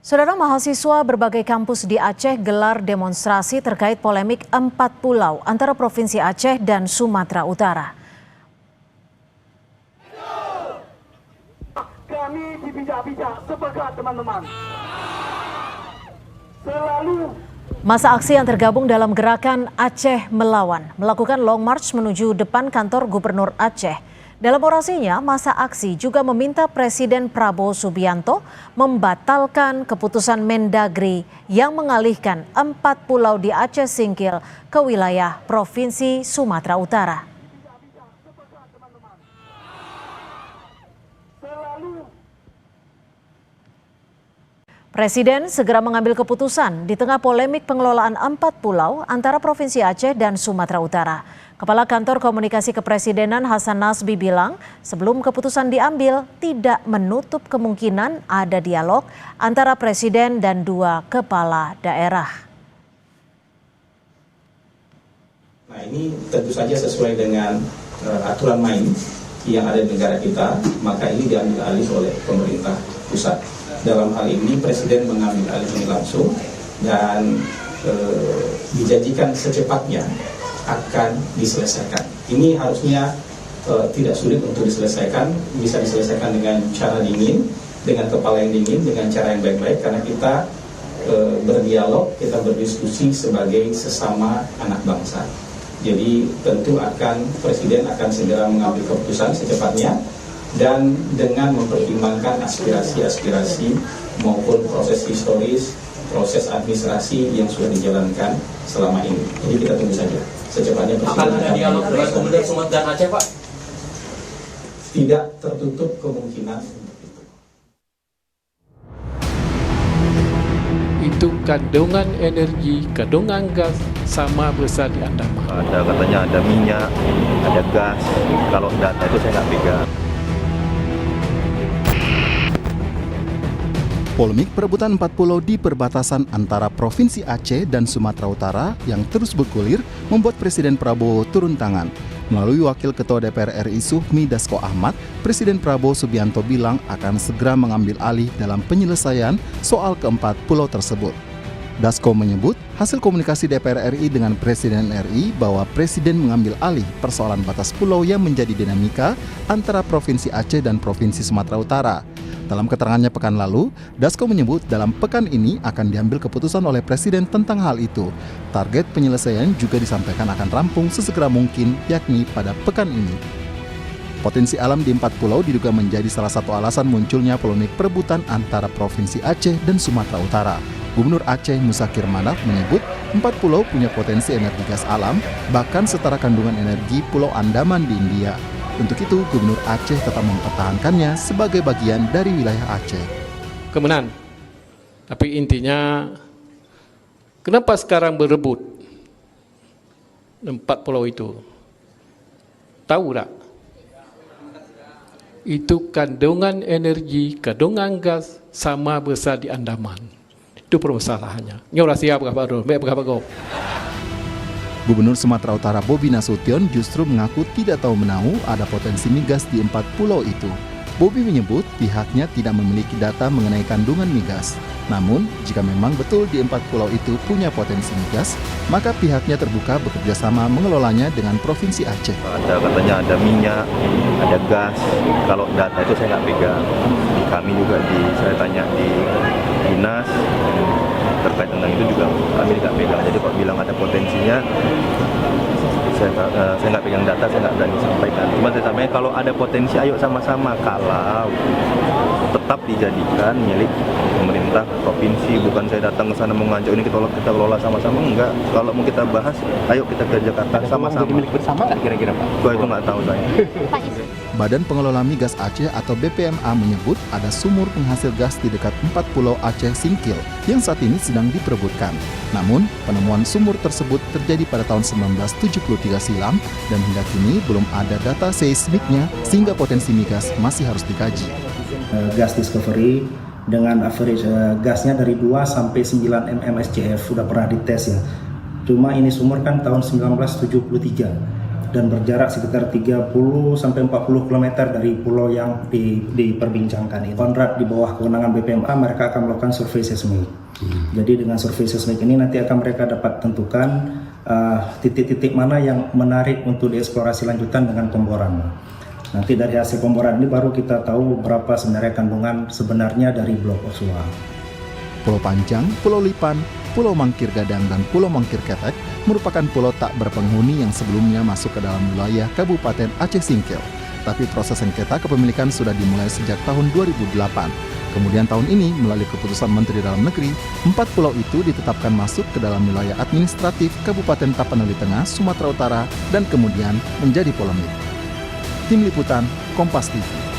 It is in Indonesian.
Saudara, mahasiswa berbagai kampus di Aceh gelar demonstrasi terkait polemik 4 pulau antara Provinsi Aceh dan Sumatera Utara. Kami dibijak-bijak sepakat teman-teman. Masa aksi yang tergabung dalam gerakan Aceh Melawan melakukan long march menuju depan kantor Gubernur Aceh. Dalam orasinya, masa aksi juga meminta Presiden Prabowo Subianto membatalkan keputusan Mendagri yang mengalihkan 4 pulau di Aceh Singkil ke wilayah Provinsi Sumatera Utara. Presiden segera mengambil keputusan di tengah polemik pengelolaan 4 pulau antara Provinsi Aceh dan Sumatera Utara. Kepala Kantor Komunikasi Kepresidenan Hasan Nasbi bilang, sebelum keputusan diambil, tidak menutup kemungkinan ada dialog antara Presiden dan 2 kepala daerah. Nah, ini tentu saja sesuai dengan aturan main yang ada di negara kita, maka ini diambil alih oleh pemerintah pusat. Dalam hal ini Presiden mengambil alih ini langsung dan dijanjikan secepatnya akan diselesaikan. Ini harusnya tidak sulit untuk diselesaikan, bisa diselesaikan dengan cara dingin, dengan kepala yang dingin, dengan cara yang baik-baik, karena kita berdialog, kita berdiskusi sebagai sesama anak bangsa. Jadi tentu Presiden akan segera mengambil keputusan secepatnya dan dengan mempertimbangkan aspirasi-aspirasi maupun proses historis, proses administrasi yang sudah dijalankan selama ini. Jadi kita tunggu saja. Secepatnya akan ada dialog dengan Gubernur Sumatera dan Aceh, Pak? Tidak tertutup kemungkinan untuk itu. Itu kandungan energi, kandungan gas sama besar di Andaman. Ada katanya ada minyak, ada gas. Kalau data itu saya nggak pegang. Polemik perebutan 4 pulau di perbatasan antara Provinsi Aceh dan Sumatera Utara yang terus bergulir membuat Presiden Prabowo turun tangan. Melalui Wakil Ketua DPR RI Suhmi Dasko Ahmad, Presiden Prabowo Subianto bilang akan segera mengambil alih dalam penyelesaian soal keempat pulau tersebut. Dasko menyebut hasil komunikasi DPR RI dengan Presiden RI bahwa Presiden mengambil alih persoalan batas pulau yang menjadi dinamika antara Provinsi Aceh dan Provinsi Sumatera Utara. Dalam keterangannya pekan lalu, Dasko menyebut dalam pekan ini akan diambil keputusan oleh Presiden tentang hal itu. Target penyelesaian juga disampaikan akan rampung sesegera mungkin, yakni pada pekan ini. Potensi alam di 4 pulau diduga menjadi salah satu alasan munculnya polemik perebutan antara Provinsi Aceh dan Sumatera Utara. Gubernur Aceh Musakir Manaf menyebut 4 pulau punya potensi energi gas alam, bahkan setara kandungan energi Pulau Andaman di India. Untuk itu, Gubernur Aceh tetap mempertahankannya sebagai bagian dari wilayah Aceh. Kemenan. Tapi intinya, kenapa sekarang berebut 4 pulau itu? Tahu tak? Itu kandungan energi, kandungan gas sama besar di Andaman. Itu permasalahannya. Nyorah siap berapa? Gubernur Sumatera Utara Bobi Nasution justru mengaku tidak tahu menahu ada potensi migas di 4 pulau itu. Bobi menyebut pihaknya tidak memiliki data mengenai kandungan migas. Namun, jika memang betul di 4 pulau itu punya potensi migas, maka pihaknya terbuka bekerja sama mengelolanya dengan Provinsi Aceh. Ada katanya ada minyak, ada gas. Kalau data itu saya nggak pegang. Kami juga saya tanya di dinas terkait dengan itu juga kami tidak pegang. Jadi kalau bilang ada potensinya, saya nggak pegang data, saya nggak berani sampaikan. Cuma saya sampaikan kalau ada potensi, ayo sama-sama. Kalau tetap dijadikan milik pemerintah provinsi, bukan saya datang ke sana mau ngajak ini kita kelola sama-sama, enggak. Kalau mau kita bahas, ayo kita ke Jakarta sama-sama. Milik bersama nggak kira-kira, Pak? Gua itu nggak tahu saya. Badan Pengelola Migas Aceh atau BPMA menyebut ada sumur penghasil gas di dekat 4 pulau Aceh Singkil yang saat ini sedang diperebutkan. Namun, penemuan sumur tersebut terjadi pada tahun 1973 silam dan hingga kini belum ada data seismiknya sehingga potensi migas masih harus dikaji. Gas discovery dengan average gasnya dari 2 sampai 9 mmSCF sudah pernah dites ya. Cuma ini sumur kan tahun 1973. dan berjarak sekitar 30 sampai 40 km dari pulau yang diperbincangkan ini. Kontrak di bawah kewenangan BPMA, mereka akan melakukan survei seismik. Jadi dengan survei seismik ini nanti akan mereka dapat tentukan titik-titik mana yang menarik untuk dieksplorasi lanjutan dengan pemboran. Nanti dari hasil pemboran ini baru kita tahu berapa sebenarnya kandungan sebenarnya dari blok Osua. Pulau Panjang, Pulau Lipan, Pulau Mangkir Gadang, dan Pulau Mangkir Ketek merupakan pulau tak berpenghuni yang sebelumnya masuk ke dalam wilayah Kabupaten Aceh Singkil. Tapi proses sengketa kepemilikan sudah dimulai sejak tahun 2008. Kemudian tahun ini melalui keputusan Menteri Dalam Negeri, 4 pulau itu ditetapkan masuk ke dalam wilayah administratif Kabupaten Tapanuli Tengah, Sumatera Utara, dan kemudian menjadi polemik. Tim Liputan, Kompas TV.